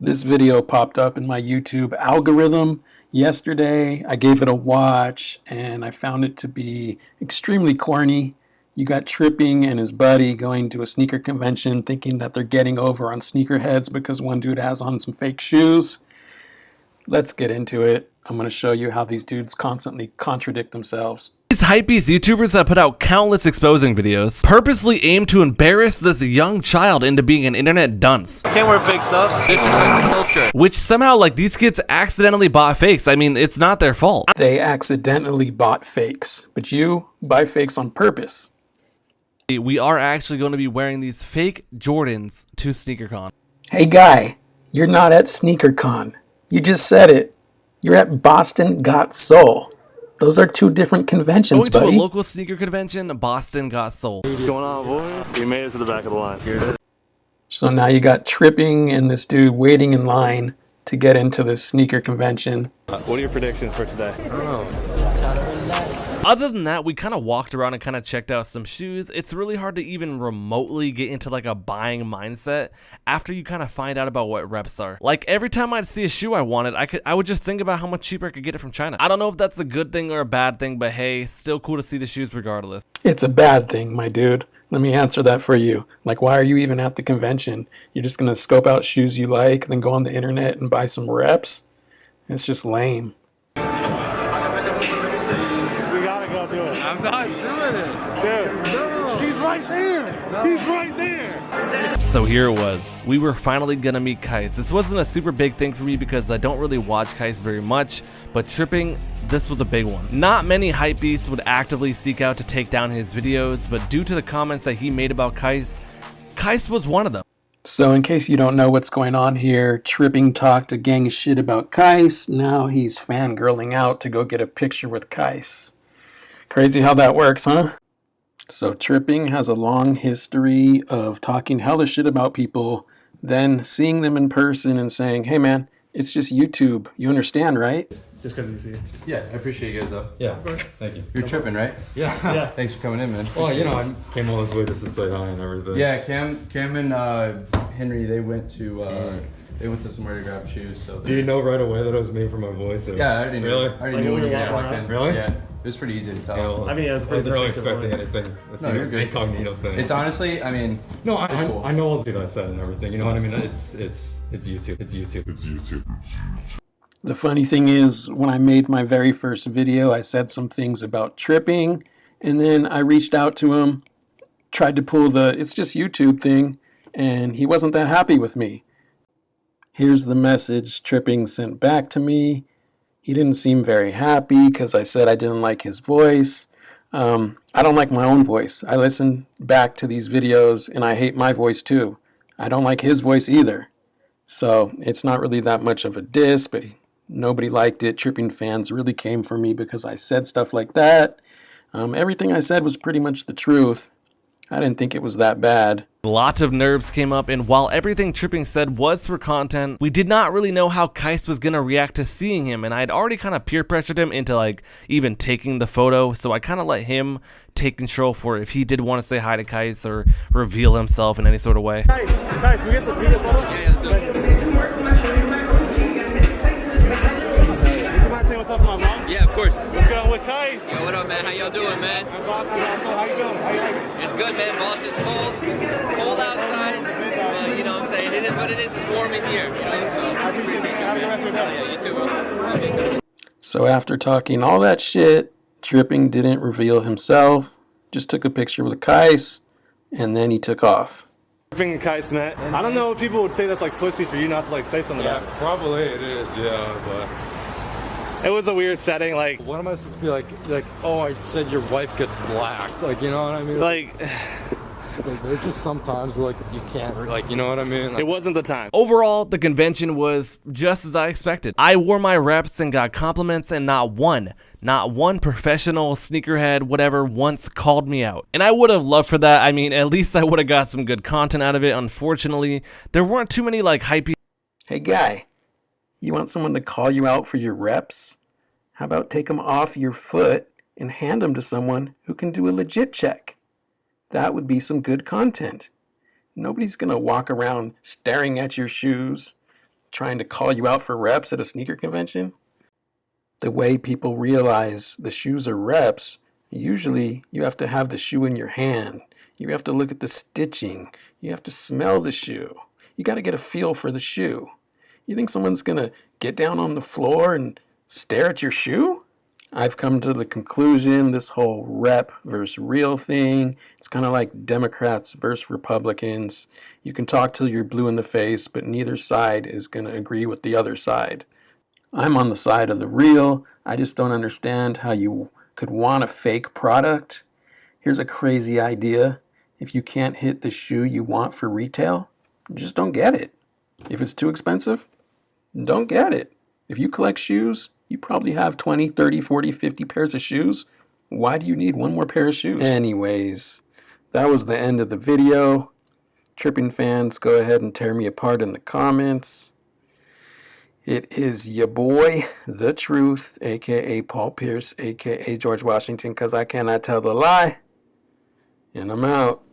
This video popped up in my YouTube algorithm yesterday. I gave it a watch and I found it to be extremely corny. You got Tripping and his buddy going to a sneaker convention thinking that they're getting over on sneakerheads because one dude has on some fake shoes. Let's get into it. I'm going to show you how these dudes constantly contradict themselves. These hypebeast YouTubers that put out countless exposing videos purposely aim to embarrass this young child into being an internet dunce. Can't wear fake stuff. This is like the culture. Which somehow, these kids accidentally bought fakes. I mean, it's not their fault. They accidentally bought fakes, but you buy fakes on purpose. We are actually going to be wearing these fake Jordans to SneakerCon. Hey guy, you're not at SneakerCon. You just said it. You're at Boston Got Soul. Those are two different conventions, Going buddy. to a local sneaker convention, Boston Got Soul. What's going on, boy? We made it to the back of the line. So now you got Tripping and this dude waiting in line to get into this sneaker convention. What are your predictions for today? Other than that, we kind of walked around and kind of checked out some shoes. It's really hard to even remotely get into a buying mindset after you kind of find out about what reps are. Every time I'd see a shoe I wanted, I would just think about how much cheaper I could get it from China. I don't know if that's a good thing or a bad thing, but hey, still cool to see the shoes regardless. It's a bad thing, my dude. Let me answer that for you. Why are you even at the convention? You're just gonna scope out shoes you like, then go on the internet and buy some reps? It's just lame. I'm not doing it. Dude, no. He's right there. No. He's right there. So here it was. We were finally gonna meet Qias. This wasn't a super big thing for me because I don't really watch Qias very much, but Tripping, this was a big one. Not many hypebeasts would actively seek out to take down his videos, but due to the comments that he made about Qias, Qias was one of them. So in case you don't know what's going on here, Tripping talked a gang of shit about Qias. Now he's fangirling out to go get a picture with Qias. Crazy how that works, huh? So Tripping has a long history of talking hella shit about people, then seeing them in person and saying, hey man, it's just YouTube. You understand, right? Just because you see it. Yeah, I appreciate you guys though. Yeah, thank you. You're tripping, right? Yeah. Yeah. Thanks for coming in, man. Well, I came all this way just to say hi and everything. Yeah, Cam and Henry, they went to somewhere to grab shoes. So Do you know right away that it was me for my voice? Or? Yeah, I already knew. Really? I already knew when you guys walked in. Really? Yeah, it was pretty easy to tell. Yeah, well, I mean, yeah, it's I wasn't really distinctive expecting voice. anything. It's No, you're good. incognito thing. It's honestly, I mean, no, cool. I know all the shit I said and everything. You know what I mean? It's YouTube. It's YouTube. The funny thing is, when I made my very first video, I said some things about Tripping, and then I reached out to him, tried to pull the it's just YouTube thing, and he wasn't that happy with me. Here's the message Tripping sent back to me. He didn't seem very happy because I said I didn't like his voice. I don't like my own voice. I listen back to these videos and I hate my voice too. I don't like his voice either. So it's not really that much of a diss, but nobody liked it. Tripping fans really came for me because I said stuff like that. Everything I said was pretty much the truth. I didn't think it was that bad. Lots of nerves came up, and while everything Tripping said was for content, we did not really know how Qias was gonna react to seeing him, and I had already kind of peer pressured him into even taking the photo, so I kind of let him take control for if he did want to say hi to Qias or reveal himself in any sort of way. Guys, can we get some video photos? Yeah, let's do it. Would you mind saying what's up to my mom? Yeah, of course. What's going on with Kai? Yo, what up, man? How y'all doing, man? I'm Boston. How you doing? How you like it? It's good, man. Boston's cold. It's cold outside. But, you know what I'm saying? It is what it is. It's warm in here. You know? So, I appreciate it. Have a good rest of your day. yeah, you too, bro. So after talking all that shit, Tripping didn't reveal himself, just took a picture with Qias, and then he took off. Tripping and Kai met. I don't know if people would say that's pussy for you not to say something Yeah, about it. probably it is. Yeah, but It was a weird setting. what am I supposed to be like? Oh, I said your wife gets blacked. You know what I mean? There's just sometimes where you can't. You know what I mean? it wasn't the time. Overall, the convention was just as I expected. I wore my reps and got compliments, and not one professional sneakerhead, whatever, once called me out. And I would have loved for that. I mean, at least I would have got some good content out of it. Unfortunately, there weren't too many hypey. Hey guy, you want someone to call you out for your reps? How about take them off your foot and hand them to someone who can do a legit check? That would be some good content. Nobody's gonna walk around staring at your shoes, trying to call you out for reps at a sneaker convention. The way people realize the shoes are reps, usually you have to have the shoe in your hand. You have to look at the stitching. You have to smell the shoe. You got to get a feel for the shoe. You think someone's going to get down on the floor and stare at your shoe? I've come to the conclusion this whole rep versus real thing, it's kind of like Democrats versus Republicans. You can talk till you're blue in the face, but neither side is going to agree with the other side. I'm on the side of the real. I just don't understand how you could want a fake product. Here's a crazy idea. If you can't hit the shoe you want for retail, just don't get it. If it's too expensive, don't get it. If you collect shoes, you probably have 20, 30, 40, 50 pairs of shoes. Why do you need one more pair of shoes? Anyways, that was the end of the video. Tripping fans, go ahead and tear me apart in the comments. It is your boy, The Truth, a.k.a. Paul Pierce, a.k.a. George Washington, because I cannot tell the lie. And I'm out.